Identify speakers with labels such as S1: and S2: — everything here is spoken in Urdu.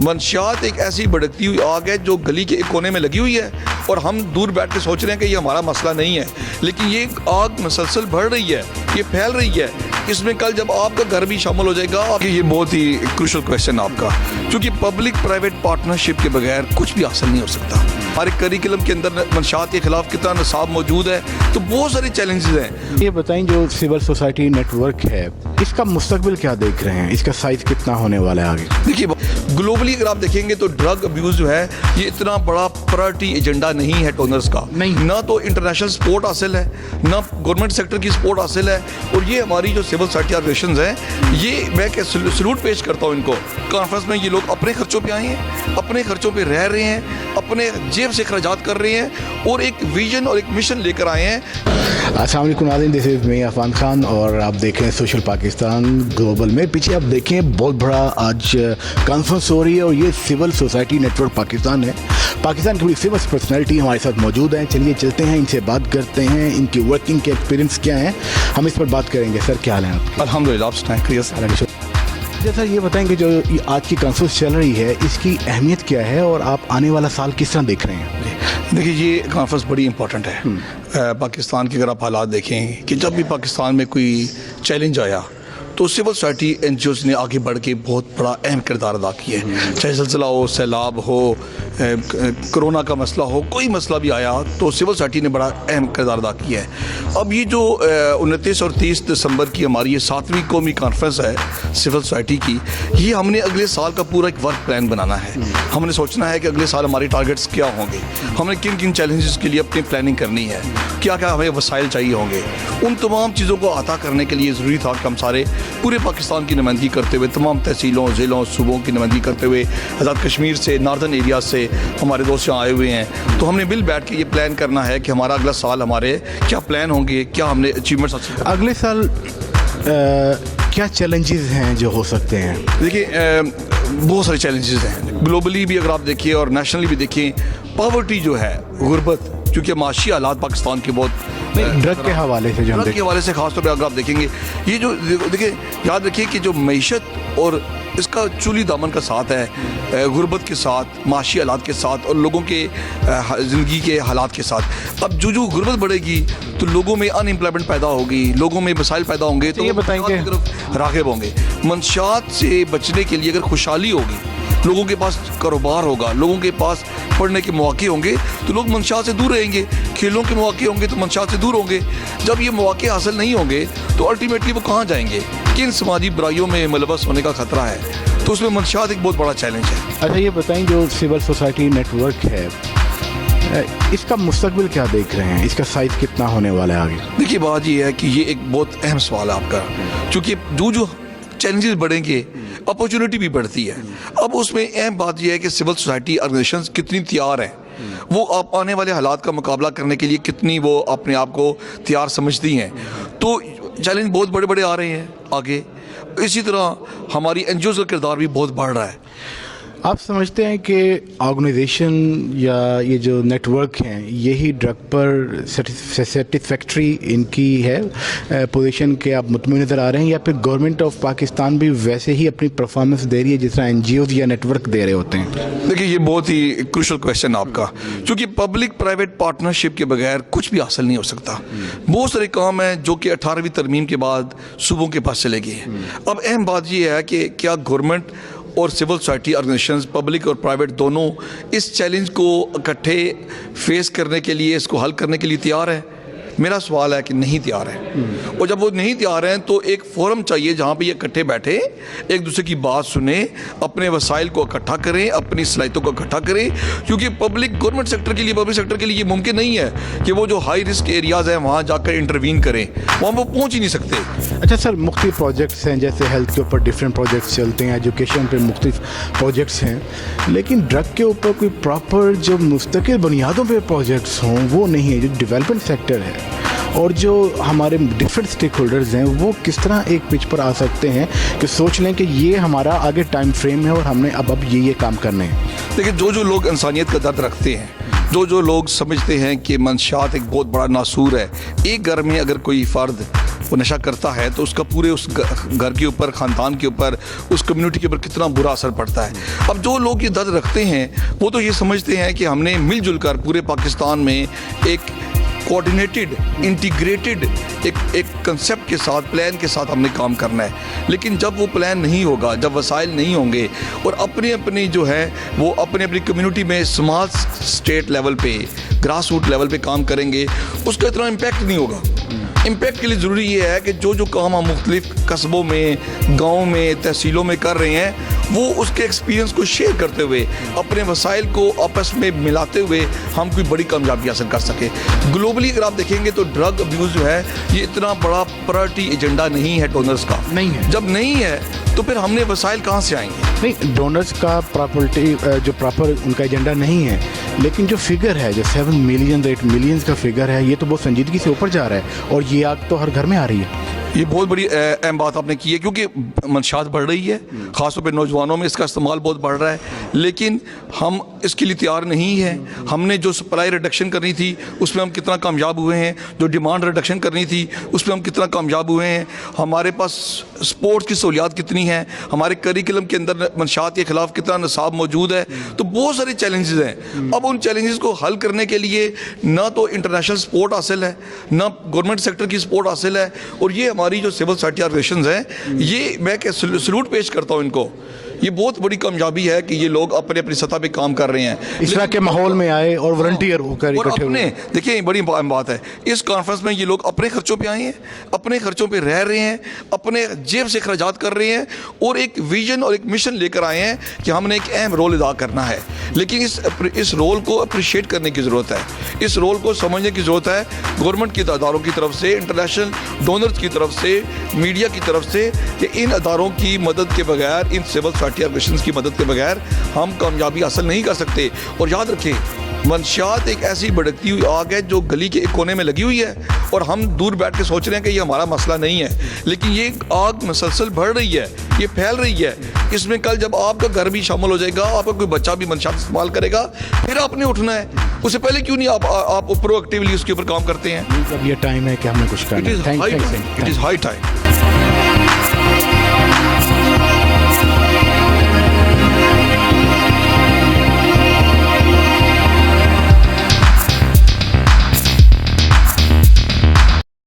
S1: منشیات ایک ایسی بھڑکتی ہوئی آگ ہے جو گلی کے ایک کونے میں لگی ہوئی ہے اور ہم دور بیٹھ کے سوچ رہے ہیں کہ یہ ہمارا مسئلہ نہیں ہے، لیکن یہ آگ مسلسل بڑھ رہی ہے، یہ پھیل رہی ہے۔ اس میں کل جب آپ کا گھر بھی شامل ہو جائے گا، یہ بہت ہی کروشل کویشچن آپ کا، کیونکہ پبلک پرائیویٹ پارٹنرشپ کے بغیر کچھ بھی حاصل نہیں ہو سکتا۔ ہمارے کریکولم کے اندر منشیات کے خلاف کتنا نصاب موجود ہے، تو بہت سارے چیلنجز ہیں۔
S2: یہ بتائیں جو سول سوسائٹی نیٹ ورک ہے، اس کا مستقبل کیا دیکھ رہے ہیں؟ اس کا سائز کتنا ہونے والا ہے آگے؟
S1: دیکھیے گلوبلی اگر آپ دیکھیں گے تو ڈرگ ابیوز جو ہے یہ اتنا بڑا پرائرٹی ایجنڈا نہیں ہے ڈونرز کا، نہ تو انٹرنیشنل سپورٹ حاصل ہے، نہ گورنمنٹ سیکٹر کی سپورٹ حاصل ہے، اور یہ ہماری جو سول سوسائٹی آرگنائزیشنز ہیں، یہ میں سلوٹ پیش کرتا ہوں ان کو۔ کانفرنس میں یہ لوگ اپنے خرچوں پہ آئے ہیں، اپنے خرچوں پہ رہ رہے ہیں، اپنے جیب سے اخراجات کر رہے ہیں، اور ایک ویژن اور ایک مشن لے کر آئے ہیں۔
S2: السلام علیکم ناظرین، دس از میں عفان خان اور آپ دیکھ رہے ہیں سوشل پاکستان گلوبل میں۔ پیچھے آپ دیکھیں بہت بڑا آج کانفرنس ہو رہی ہے، اور یہ civil society network Pakistan ہے۔ پاکستان کی بڑی فیمس پرسنالٹی ہمارے ساتھ موجود ہیں، چلیے چلتے ہیں ان سے بات کرتے ہیں، ان کی ورکنگ کے ایکسپیرینس کیا ہیں، ہم اس پر بات کریں گے۔ سر کیا حال ہے آپ کے؟
S1: الحمدللہ، آپ سنائیں؟ خیریت؟
S2: سر یہ بتائیں کہ جو آج کی کانفرنس چل رہی ہے، اس کی اہمیت کیا ہے اور آپ آنے والا سال کس طرح دیکھ رہے ہیں؟
S1: دیکھیے یہ کانفرنس بڑی امپورٹنٹ ہے۔ پاکستان کے اگر آپ حالات دیکھیں کہ جب بھی پاکستان میں کوئی چیلنج آیا تو civil society N G Os نے آگے بڑھ کے بہت بڑا اہم کردار ادا کیا ہے، چاہے زلزلہ ہو، سیلاب ہو، کرونا کا مسئلہ ہو، کوئی مسئلہ بھی آیا تو سول سوسائٹی نے بڑا اہم کردار ادا کیا ہے۔ اب یہ جو 29 اور 30 دسمبر کی ہماری یہ 7ویں قومی کانفرنس ہے سول سوسائٹی کی، یہ ہم نے اگلے سال کا پورا ایک ورک پلان بنانا ہے۔ ہم نے سوچنا ہے کہ اگلے سال ہماری ٹارگیٹس کیا ہوں گے، ہم نے کن کن چیلنجز کے لیے اپنی پلاننگ کرنی ہے، کیا کیا ہمیں وسائل چاہیے ہوں گے۔ ان تمام چیزوں کو عطا کرنے کے لیے ضروری تھا کہ ہم سارے پورے پاکستان کی نمائندگی کرتے ہوئے، تمام تحصیلوں، ضلعوں، صوبوں کی نمائندگی کرتے ہوئے، آزاد کشمیر سے، ناردرن ایریاز سے ہمارے دوست یہاں آئے ہوئے ہیں، تو ہم نے مل بیٹھ کے یہ پلان کرنا ہے کہ ہمارا اگلا سال ہمارے کیا پلان ہوں گے، کیا ہم نے اچیومنٹس حاصل کرنا ہے۔
S2: اگلے سال کیا چیلنجز ہیں جو ہو سکتے ہیں؟
S1: دیکھیے بہت سارے چیلنجز ہیں، گلوبلی بھی اگر آپ دیکھیں اور نیشنلی بھی دیکھیں۔ پاورٹی جو ہے، غربت، چونکہ معاشی حالات پاکستان کے بہت
S2: ڈرگ کے حوالے سے،
S1: ڈرگ کے حوالے سے خاص طور پہ اگر آپ دیکھیں گے، یہ جو دیکھیں یاد رکھیے کہ جو معیشت اور اس کا چولی دامن کا ساتھ ہے، غربت کے ساتھ، معاشی حالات کے ساتھ، اور لوگوں کے زندگی کے حالات کے ساتھ۔ اب جو غربت بڑھے گی تو لوگوں میں ان امپلائمنٹ پیدا ہوگی، لوگوں میں مسائل پیدا ہوں گے، تو
S2: یہ بتائیں کہ
S1: راغب ہوں گے۔ منشیات سے بچنے کے لیے اگر خوشحالی ہوگی، لوگوں کے پاس کاروبار ہوگا، لوگوں کے پاس پڑھنے کے مواقع ہوں گے، تو لوگ منشیات سے دور رہیں گے، کھیلوں کے مواقع ہوں گے تو منشیات سے دور ہوں گے۔ جب یہ مواقع حاصل نہیں ہوں گے تو الٹیمیٹلی وہ کہاں جائیں گے؟ کن سماجی برائیوں میں ملوث ہونے کا خطرہ ہے، تو اس میں منشیات ایک بہت بڑا چیلنج ہے۔
S2: اچھا یہ بتائیں جو سول سوسائٹی نیٹ ورک ہے، اس کا مستقبل کیا دیکھ رہے ہیں؟ اس کا سائز کتنا ہونے والا ہے آگے؟
S1: دیکھیے بات یہ ہے کہ یہ ایک بہت اہم سوال ہے آپ کا، چونکہ جو چیلنجز بڑھیں گے اپورچونٹی بھی بڑھتی ہے۔ اب اس میں اہم بات یہ ہے کہ سول سوسائٹی آرگنائزیشنز کتنی تیار ہیں، وہ آپ آنے والے حالات کا مقابلہ کرنے کے لیے کتنی وہ اپنے آپ کو تیار سمجھتی ہیں۔ تو چیلنج بہت بڑے بڑے آ رہے ہیں آگے، اسی طرح ہماری این جی اوز کا کردار بھی بہت بڑھ رہا ہے۔
S2: آپ سمجھتے ہیں کہ آرگنائزیشن یا یہ جو نیٹ ورک ہیں، یہی ڈرگ پر سیٹسفیکٹری ان کی ہے پوزیشن کے آپ مطمئن نظر آ رہے ہیں، یا پھر گورنمنٹ آف پاکستان بھی ویسے ہی اپنی پرفارمنس دے رہی ہے جس طرح این جی اوز یا نیٹ ورک دے رہے ہوتے ہیں؟
S1: دیکھیے یہ بہت ہی کروشل کویشچن آپ کا، چونکہ پبلک پرائیویٹ پارٹنرشپ کے بغیر کچھ بھی حاصل نہیں ہو سکتا۔ بہت سارے کام ہیں جو کہ 18ویں ترمیم کے بعد صوبوں کے پاس چلے گئے ہیں۔ اب اہم بات یہ ہے کہ کیا گورنمنٹ اور سول سوسائٹی آرگنائزیشنز، پبلک اور پرائیویٹ دونوں، اس چیلنج کو اکٹھے فیس کرنے کے لیے، اس کو حل کرنے کے لیے تیار ہے؟ میرا سوال ہے کہ نہیں تیار ہے، اور جب وہ نہیں تیار ہیں تو ایک فورم چاہیے جہاں پہ یہ اکٹھے بیٹھے، ایک دوسرے کی بات سنیں، اپنے وسائل کو اکٹھا کریں، اپنی صلاحیتوں کو اکٹھا کریں، کیونکہ پبلک گورنمنٹ سیکٹر کے لیے، پبلک سیکٹر کے لیے یہ ممکن نہیں ہے کہ وہ جو ہائی رسک ایریاز ہیں وہاں جا کر انٹروین کریں، وہاں وہ پہنچ ہی نہیں سکتے۔
S2: اچھا سر، مختلف پروجیکٹس ہیں، جیسے ہیلتھ کے اوپر ڈفرینٹ پروجیکٹس چلتے ہیں، ایجوکیشن پہ مختلف پروجیکٹس ہیں، لیکن ڈرگ کے اوپر کوئی پراپر جو مستقل بنیادوں پہ پروجیکٹس ہوں وہ نہیں ہے۔ جو ڈیولپمنٹ سیکٹر ہے اور جو ہمارے ڈفرینٹ اسٹیک ہولڈرز ہیں، وہ کس طرح ایک پچ پر آ سکتے ہیں کہ سوچ لیں کہ یہ ہمارا آگے ٹائم فریم ہے اور ہم نے اب یہ کام کرنے ہیں؟
S1: دیکھیں جو لوگ انسانیت کا درد رکھتے ہیں، جو لوگ سمجھتے ہیں کہ منشیات ایک بہت بڑا ناسور ہے، ایک گھر میں اگر کوئی فرد وہ نشہ کرتا ہے تو اس کا پورے اس گھر کے اوپر، خاندان کے اوپر، اس کمیونٹی کے اوپر کتنا برا اثر پڑتا ہے. اب جو لوگ یہ درد رکھتے ہیں وہ تو یہ سمجھتے ہیں کہ ہم نے مل جل کر پورے پاکستان میں ایک کوآرڈینیٹڈ، انٹیگریٹڈ ایک کنسیپٹ کے ساتھ، پلان کے ساتھ ہم نے کام کرنا ہے. لیکن جب وہ پلان نہیں ہوگا، جب وسائل نہیں ہوں گے اور اپنی جو ہے وہ اپنی کمیونٹی میں اسمال اسٹیٹ لیول پہ، گراس روٹ لیول پہ کام کریں گے، اس کا اتنا امپیکٹ نہیں ہوگا. امپیکٹ کے لیے ضروری یہ ہے کہ جو کام ہم مختلف قصبوں میں، گاؤں میں، تحصیلوں میں کر رہے ہیں، وہ اس کے ایکسپیرینس کو شیئر کرتے ہوئے، اپنے وسائل کو آپس میں ملاتے ہوئے ہم کوئی بڑی کامیابی حاصل کر سکیں. گلوبلی اگر آپ دیکھیں گے تو ڈرگ ابیوز جو ہے یہ اتنا بڑا پرائرٹی ایجنڈا نہیں ہے ڈونرز کا.
S2: نہیں ہے.
S1: جب نہیں ہے تو پھر ہم نے وسائل کہاں سے آئیں گے؟
S2: نہیں، ڈونرز کا پراپرٹی جو پراپر ان کا ایجنڈا نہیں ہے، لیکن جو فگر ہے، جو 7 ملین 8 ملینز کا فگر ہے، یہ تو بہت سنجیدگی سے اوپر جا رہا ہے اور یہ آگ تو ہر گھر میں آ رہی ہے.
S1: یہ بہت بڑی اہم بات آپ نے کی ہے، کیونکہ منشیات بڑھ رہی ہے، خاص طور پہ نوجوانوں میں اس کا استعمال بہت بڑھ رہا ہے، لیکن ہم اس کے لیے تیار نہیں ہیں. ہم نے جو سپلائی ریڈکشن کرنی تھی اس میں ہم کتنا کامیاب ہوئے ہیں، جو ڈیمانڈ ریڈکشن کرنی تھی اس میں ہم کتنا کامیاب ہوئے ہیں. ہمارے پاس سپورٹس کی سہولیات کتنی ہیں، ہمارے کریکلم کے اندر منشیات کے خلاف کتنا نصاب موجود ہے. تو بہت سارے چیلنجز ہیں. اب ان چیلنجز کو حل کرنے کے لیے نہ تو انٹرنیشنل سپورٹ حاصل ہے، نہ گورنمنٹ سیکٹر کی سپورٹ حاصل ہے، اور یہ ہماری جو سول سوسائٹی آرگنائزیشنز ہیں، یہ میں سلوٹ پیش کرتا ہوں ان کو. یہ بہت بڑی کامیابی ہے کہ یہ لوگ اپنی سطح پہ کام کر رہے ہیں،
S2: اس طرح کے ماحول میں آئے اور والنٹیئر ہو کر
S1: اور
S2: اکٹھے ہوئے.
S1: دیکھیں بڑی اہم بات ہے، اس کانفرنس میں یہ لوگ اپنے خرچوں پہ آئے ہیں، اپنے خرچوں پہ رہ رہے ہیں، اپنے جیب سے اخراجات کر رہے ہیں، اور ایک ویژن اور ایک مشن لے کر آئے ہیں کہ ہم نے ایک اہم رول ادا کرنا ہے. لیکن اس رول کو اپریشیٹ کرنے کی ضرورت ہے، اس رول کو سمجھنے کی ضرورت ہے. گورنمنٹ کے اداروں کی طرف سے، انٹرنیشنل ڈونرز کی طرف سے، میڈیا کی طرف سے، کہ ان اداروں کی مدد کے بغیر، ان سول سوسائٹی آرگنائزیشنز کی مدد کے بغیر ہم کامیابی حاصل نہیں کر سکتے. اور یاد رکھیں، منشیات ایک ایسی بھڑکتی ہوئی آگ ہے جو گلی کے ایک کونے میں لگی ہوئی ہے، اور ہم دور بیٹھ کے سوچ رہے ہیں کہ یہ ہمارا مسئلہ نہیں ہے، لیکن یہ آگ مسلسل بڑھ رہی ہے، یہ پھیل رہی ہے. اس میں کل جب آپ کا گھر بھی شامل ہو جائے گا، آپ کا کوئی بچہ بھی منشیات استعمال کرے گا، پھر آپ نے اٹھنا ہے. اس سے پہلے کیوں نہیں آپ پرو ایکٹیولی اس کے اوپر کام کرتے ہیں؟
S2: اب یہ ٹائم ہے کہ ہم نے کچھ کرنا ہے.
S1: It is high time.